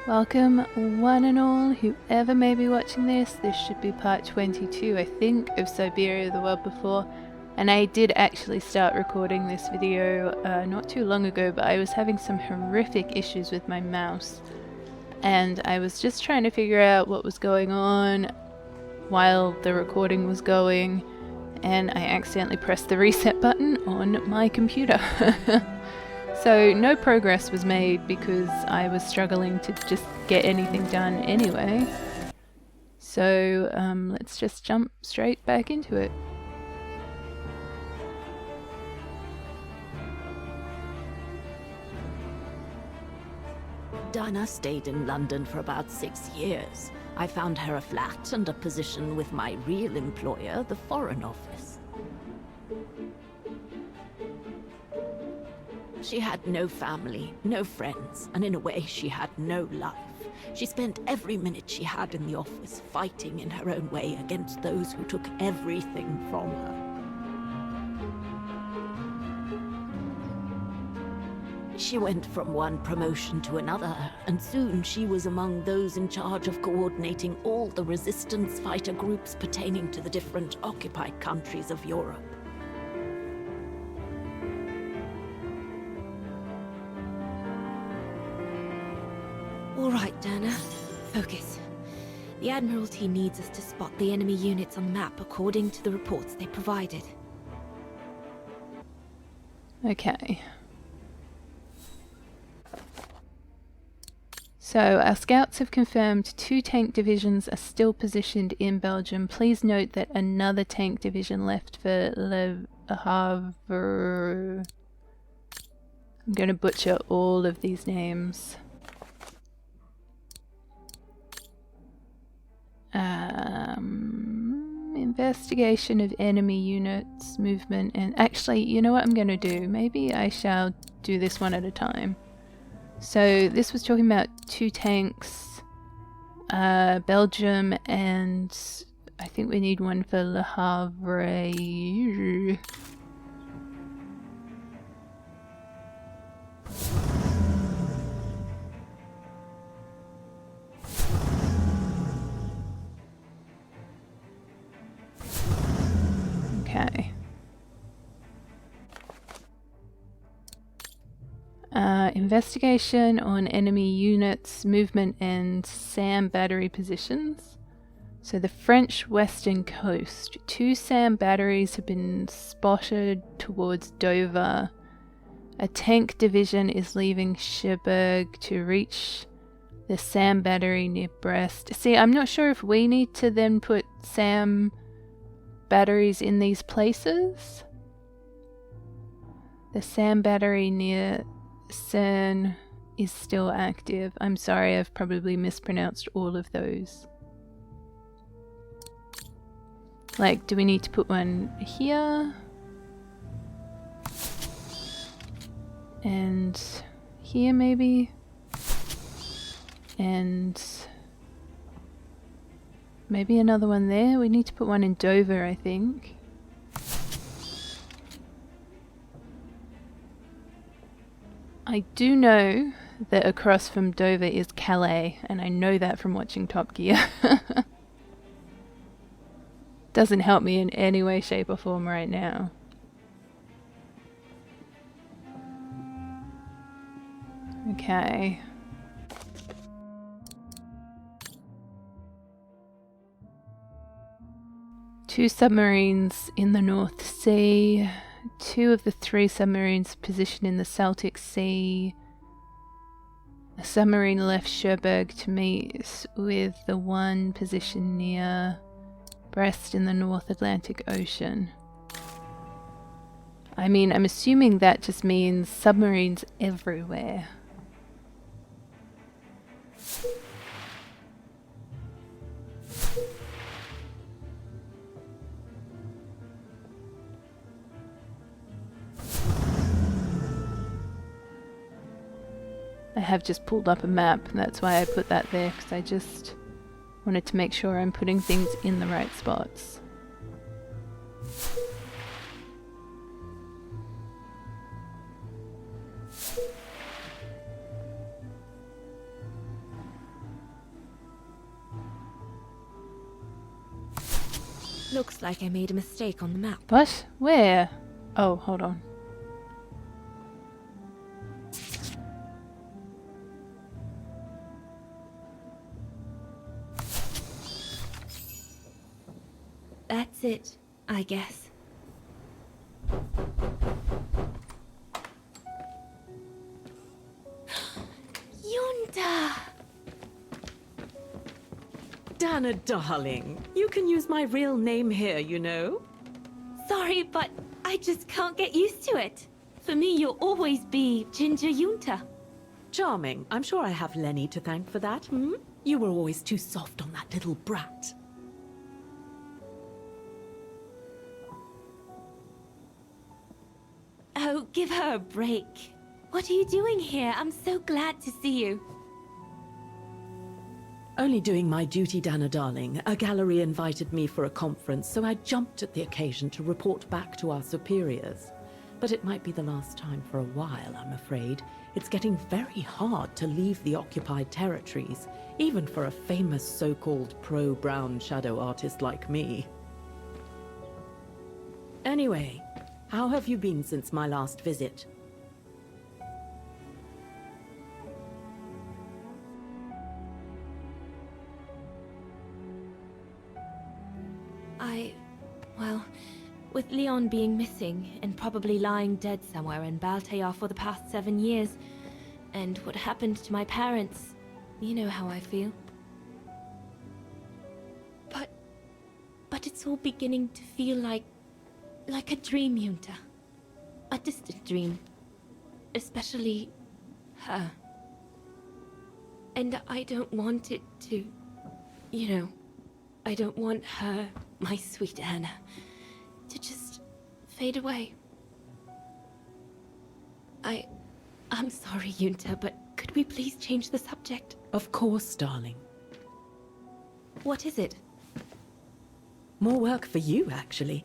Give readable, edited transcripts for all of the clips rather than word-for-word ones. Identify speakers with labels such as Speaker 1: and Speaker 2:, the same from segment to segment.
Speaker 1: Welcome one and all, whoever may be watching this. This should be part 22, I think, of Syberia the World Before. And I did actually start recording this video not too long ago, but I was having some horrific issues with my mouse. And I was just trying to figure out what was going on while the recording was going. And I accidentally pressed the reset button on my computer. So no progress was made because I was struggling to just get anything done anyway. So let's just jump straight back into it.
Speaker 2: Dinah stayed in London for about 6 years. I found her a flat and a position with my real employer, the Foreign Office. She had no family, no friends, and in a way she had no life. She spent every minute she had in the office fighting in her own way against those who took everything from her. She went from one promotion to another, and soon she was among those in charge of coordinating all the resistance fighter groups pertaining to the different occupied countries of Europe.
Speaker 3: All right, Dana. Focus. The Admiralty needs us to spot the enemy units on the map according to the reports they provided.
Speaker 1: Okay. So our scouts have confirmed 2 tank divisions are still positioned in Belgium. Please note that another tank division left for Le Havre. I'm going to butcher all of these names. Investigation of enemy units, movement, and actually, you know what I'm going to do? Maybe I shall do this one at a time. So this was talking about 2 tanks, Belgium, and I think we need one for Le Havre. Okay. Investigation on enemy units, movement, and SAM battery positions. So the French western coast. 2 SAM batteries have been spotted towards Dover. A tank division is leaving Cherbourg to reach the SAM battery near Brest. See, I'm not sure if we need to then put SAM batteries in these places. The SAM battery near Cern is still active. I'm sorry, I've probably mispronounced all of those. Like, do we need to put one here? And here maybe? And maybe another one there? We need to put one in Dover, I think. I do know that across from Dover is Calais, and I know that from watching Top Gear. Doesn't help me in any way, shape or form right now. Okay. Two submarines in the North Sea. 2 of the 3 submarines positioned in the Celtic Sea. A submarine left Cherbourg to meet with the one positioned near Brest in the North Atlantic Ocean. I mean, I'm assuming that just means submarines everywhere. I have just pulled up a map, and that's why I put that there, because I just wanted to make sure I'm putting things in the right spots.
Speaker 3: Looks like I made a mistake on the map.
Speaker 1: What? Where? Oh, hold on.
Speaker 3: That's it, I guess. Yunta!
Speaker 2: Dana, darling, you can use my real name here, you know.
Speaker 3: Sorry, but I just can't get used to it. For me, you'll always be Ginger Yunta.
Speaker 2: Charming. I'm sure I have Lenny to thank for that, hmm? You were always too soft on that little brat.
Speaker 3: Oh, give her a break. What are you doing here? I'm so glad to see you.
Speaker 2: Only doing my duty, Dana, darling. A gallery invited me for a conference, so I jumped at the occasion to report back to our superiors. But it might be the last time for a while, I'm afraid. It's getting very hard to leave the occupied territories, even for a famous so-called pro-brown shadow artist like me. Anyway, how have you been since my last visit?
Speaker 3: Well, with Leon being missing and probably lying dead somewhere in Baltayar for the past 7 years, and what happened to my parents, you know how I feel. But it's all beginning to feel like a dream, Yunta. A distant dream. Especially her. And I don't want it to, you know, I don't want her, my sweet Anna, to just fade away. I'm sorry, Yunta, but could we please change the subject?
Speaker 2: Of course, darling.
Speaker 3: What is it?
Speaker 2: More work for you, actually.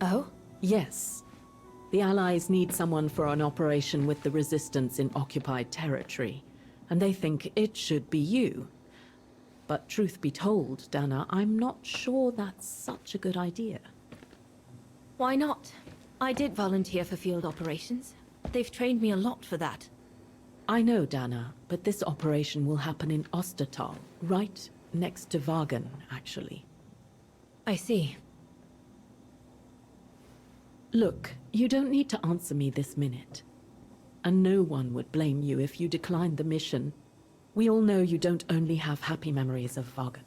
Speaker 3: Oh?
Speaker 2: Yes. The Allies need someone for an operation with the Resistance in occupied territory, and they think it should be you. But truth be told, Dana, I'm not sure that's such a good idea.
Speaker 3: Why not? I did volunteer for field operations. They've trained me a lot for that.
Speaker 2: I know, Dana, but this operation will happen in Ostertal, right next to Vagen, actually.
Speaker 3: I see.
Speaker 2: Look, you don't need to answer me this minute. And no one would blame you if you declined the mission. We all know you don't only have happy memories of Vagen.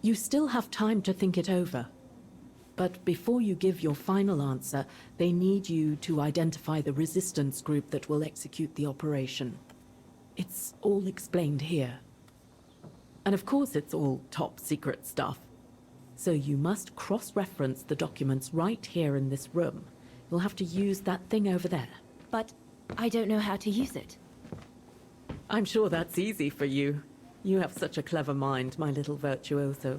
Speaker 2: You still have time to think it over. But before you give your final answer, they need you to identify the resistance group that will execute the operation. It's all explained here. And of course it's all top secret stuff. So you must cross-reference the documents right here in this room. You'll have to use that thing over there.
Speaker 3: But I don't know how to use it.
Speaker 2: I'm sure that's easy for you. You have such a clever mind, my little virtuoso.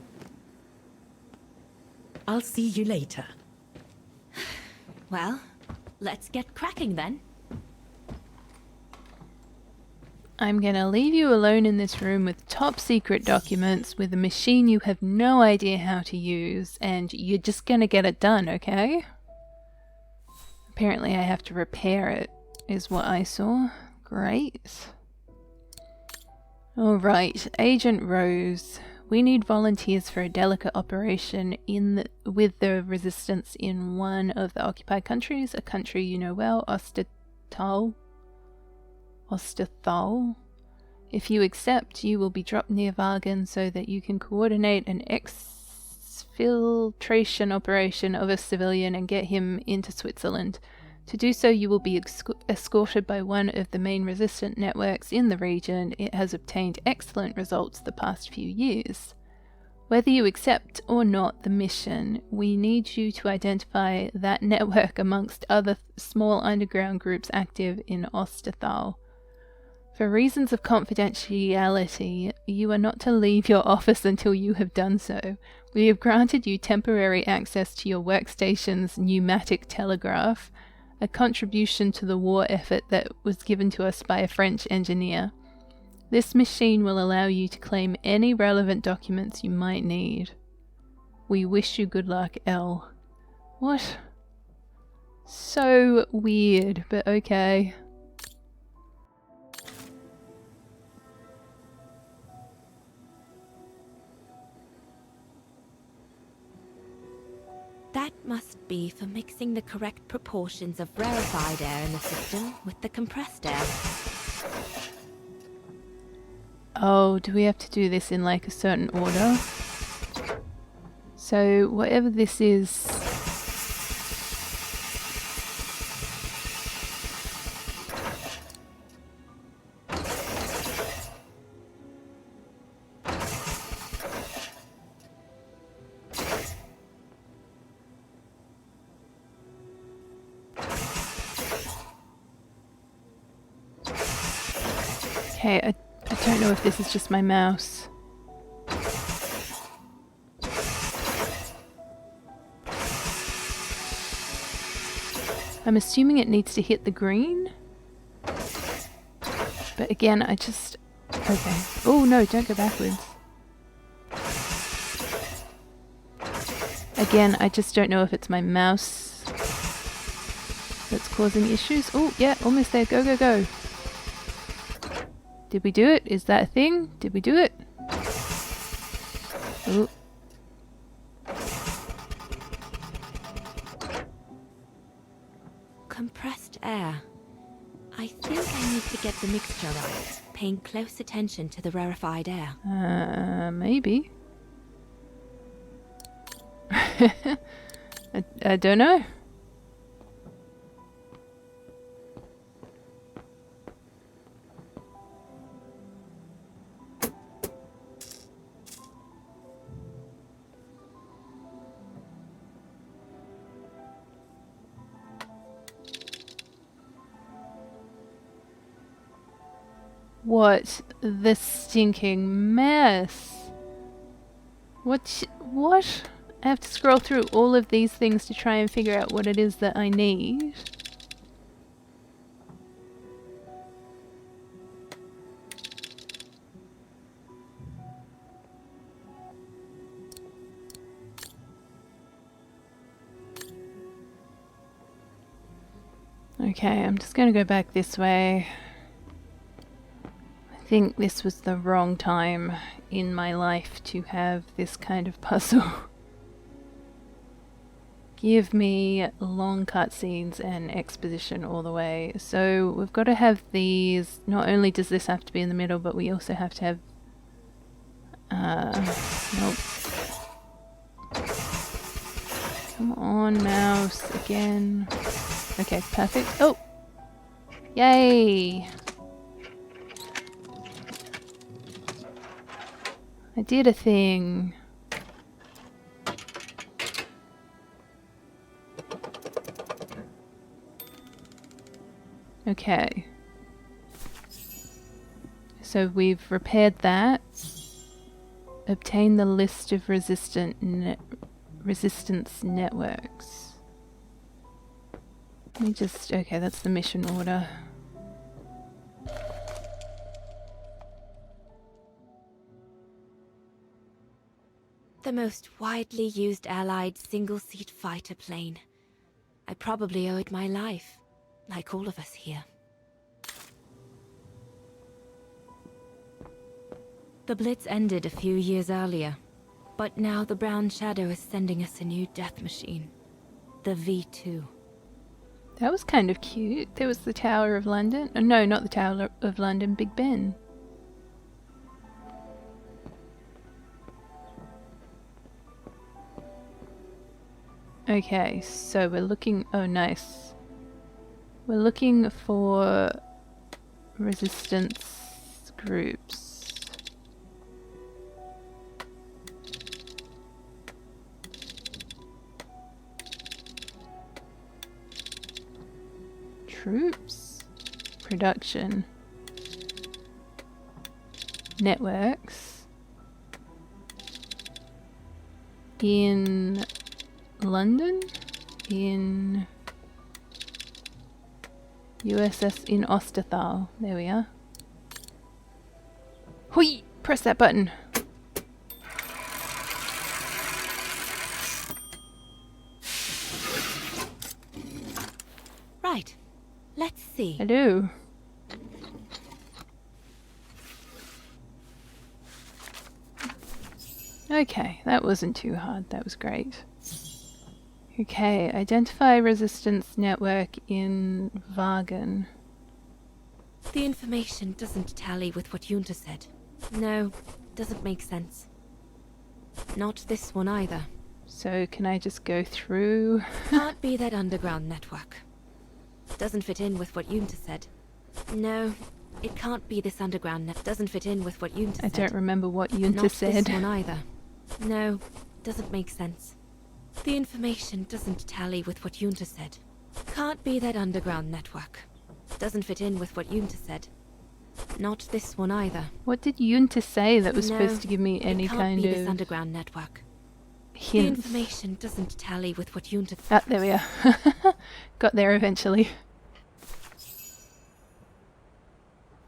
Speaker 2: I'll see you later.
Speaker 3: Well, let's get cracking then.
Speaker 1: I'm gonna leave you alone in this room with top secret documents with a machine you have no idea how to use, and you're just gonna get it done, okay? Apparently I have to repair it, is what I saw. Great. Alright, Agent Rose. We need volunteers for a delicate operation with the resistance in one of the occupied countries, a country you know well, Ostertal. If you accept, you will be dropped near Vagen so that you can coordinate an exfiltration operation of a civilian and get him into Switzerland. To do so, you will be escorted by one of the main resistant networks in the region. It has obtained excellent results the past few years. Whether you accept or not the mission, we need you to identify that network amongst other small underground groups active in Ostertal. For reasons of confidentiality, you are not to leave your office until you have done so. We have granted you temporary access to your workstation's pneumatic telegraph, a contribution to the war effort that was given to us by a French engineer. This machine will allow you to claim any relevant documents you might need. We wish you good luck, L. What? So weird, but okay.
Speaker 3: That must be for mixing the correct proportions of rarefied air in the system with the compressed air.
Speaker 1: Oh, do we have to do this in like a certain order? So whatever this is... Okay, I don't know if this is just my mouse. I'm assuming it needs to hit the green. But again, I just... Okay. Oh no, don't go backwards. Again, I just don't know if it's my mouse that's causing issues. Oh, yeah, almost there. Go, go, go. Did we do it? Is that a thing? Did we do it? Ooh.
Speaker 3: Compressed air. I think I need to get the mixture right, paying close attention to the rarefied air.
Speaker 1: Maybe. I don't know. What the stinking mess? What? I have to scroll through all of these things to try and figure out what it is that I need. Okay, I'm just gonna go back this way. I think this was the wrong time in my life to have this kind of puzzle. Give me long cutscenes and exposition all the way. So we've got to have these. Not only does this have to be in the middle, but we also have to have... nope. Come on, mouse, again. Okay, perfect. Oh! Yay! I did a thing. Okay. So we've repaired that. Obtain the list of resistance networks. Let me just... Okay, that's the mission order.
Speaker 3: The most widely used Allied single-seat fighter plane. I probably owe it my life, like all of us here. The Blitz ended a few years earlier, but now the Brown Shadow is sending us a new death machine. The V2.
Speaker 1: That was kind of cute. There was the Tower of London. Oh, no, not the Tower of London, Big Ben. Okay, so we're looking... Oh, nice. We're looking for resistance groups. Troops. Production. Networks. In London? In USS in Osterthal. There we are. Hui! Press that button.
Speaker 3: see.
Speaker 1: Hello. Okay, that wasn't too hard. That was great. Okay, identify resistance network in Vargan.
Speaker 3: The information doesn't tally with what Junta said. No, doesn't make sense. Not this one either.
Speaker 1: So can I just go through?
Speaker 3: Can't be that underground network. Doesn't fit in with what Junta said. No, it can't be this underground net. Doesn't fit in with what Junta
Speaker 1: I
Speaker 3: said.
Speaker 1: don't remember what Junta
Speaker 3: Not
Speaker 1: said.
Speaker 3: this one either. No, doesn't make sense. The information doesn't tally with what Junta said. Can't be that underground network. Doesn't fit in with what Junta said. Not this one either.
Speaker 1: What did Junta say that was
Speaker 3: No,
Speaker 1: supposed to give me any
Speaker 3: it can't
Speaker 1: kind
Speaker 3: be this
Speaker 1: of
Speaker 3: underground network. The
Speaker 1: hints?
Speaker 3: information doesn't tally with what Junta.
Speaker 1: Ah, there we are. Got there eventually.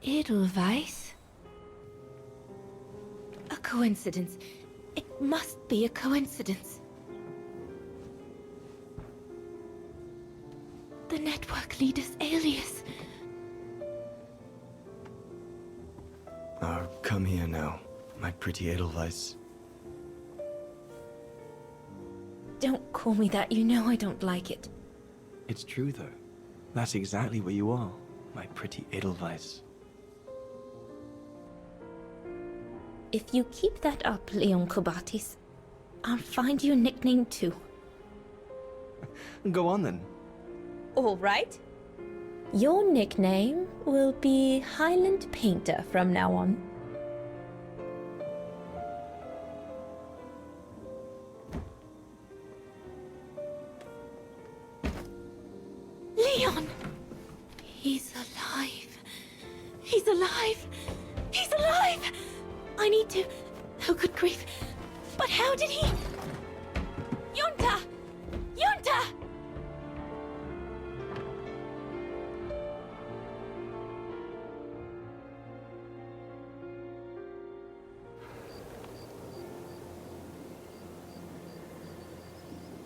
Speaker 3: Edelweiss? A coincidence. It must be a coincidence. The network leader's alias.
Speaker 4: Oh, come here now, my pretty Edelweiss.
Speaker 3: Don't call me that, you know I don't like it.
Speaker 4: It's true though. That's exactly what you are, my pretty Edelweiss.
Speaker 3: If you keep that up, Leon Kobatis, I'll find you a nickname too.
Speaker 4: Go on then.
Speaker 3: All right. Your nickname will be Highland Painter from now on. Leon! He's alive. He's alive. He's alive! I need to... Oh, good grief. But how did he... Junta! Junta!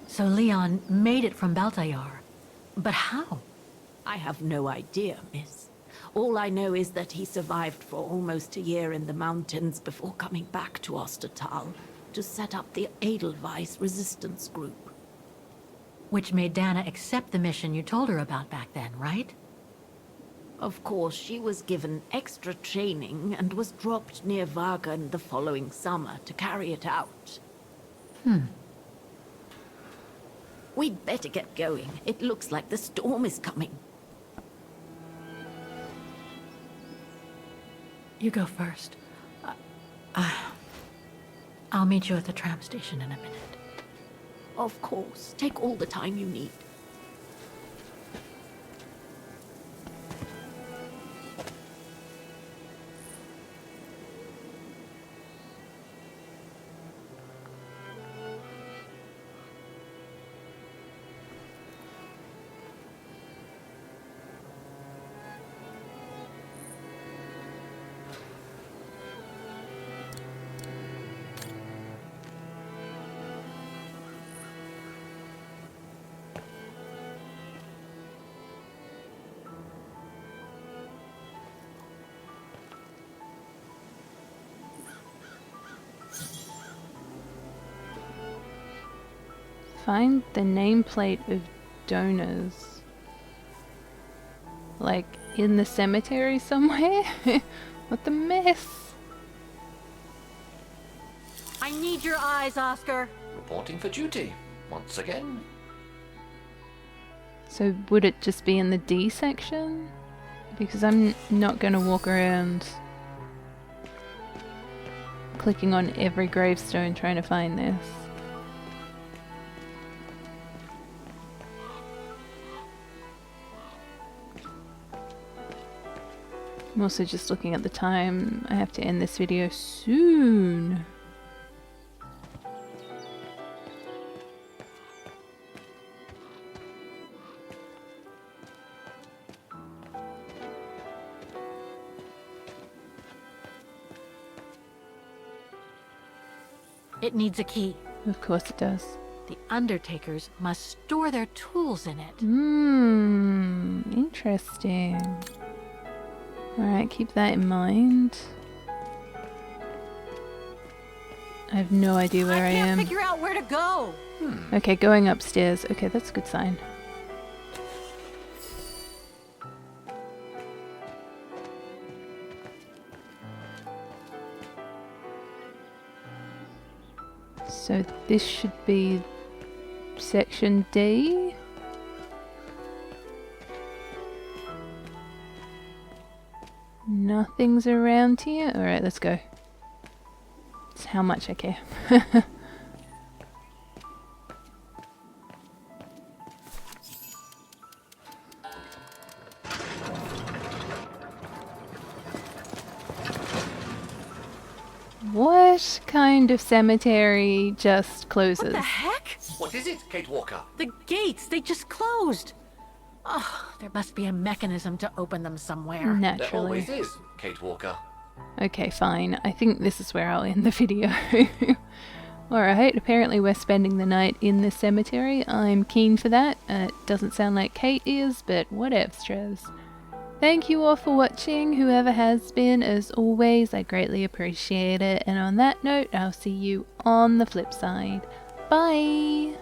Speaker 5: So Leon made it from Baltayar. But how?
Speaker 2: I have no idea, miss. All I know is that he survived for almost a year in the mountains before coming back to Ostertal to set up the Edelweiss resistance group.
Speaker 5: Which made Dana accept the mission you told her about back then, right?
Speaker 2: Of course, she was given extra training and was dropped near Vargan the following summer to carry it out. We'd better get going. It looks like the storm is coming.
Speaker 5: You go first. I'll meet you at the tram station in a minute.
Speaker 2: Of course. Take all the time you need.
Speaker 1: Find the nameplate of donors. Like in the cemetery somewhere? What the mess?
Speaker 5: I need your eyes, Oscar.
Speaker 6: Reporting for duty, once again.
Speaker 1: So would it just be in the D section? Because I'm not going to walk around clicking on every gravestone trying to find this. I'm also just looking at the time. I have to end this video soon.
Speaker 5: It needs a key.
Speaker 1: Of course it does.
Speaker 5: The undertakers must store their tools in it.
Speaker 1: Interesting. Alright, keep that in mind. I have no idea where I am.
Speaker 5: can't figure out where to go.
Speaker 1: Okay, going upstairs. Okay, that's a good sign. So this should be section D. Nothing's around here. Alright, let's go. It's how much I care. What kind of cemetery just closes?
Speaker 5: What the heck?
Speaker 6: What is it, Kate Walker?
Speaker 5: The gates, they just closed. Oh, there must be a mechanism to open them somewhere.
Speaker 6: There
Speaker 1: Naturally.
Speaker 6: always is, Kate Walker.
Speaker 1: Okay, fine. I think this is where I'll end the video. Alright, apparently we're spending the night in the cemetery. I'm keen for that. It doesn't sound like Kate is, but whatevs. Thank you all for watching, whoever has been. As always, I greatly appreciate it. And on that note, I'll see you on the flip side. Bye!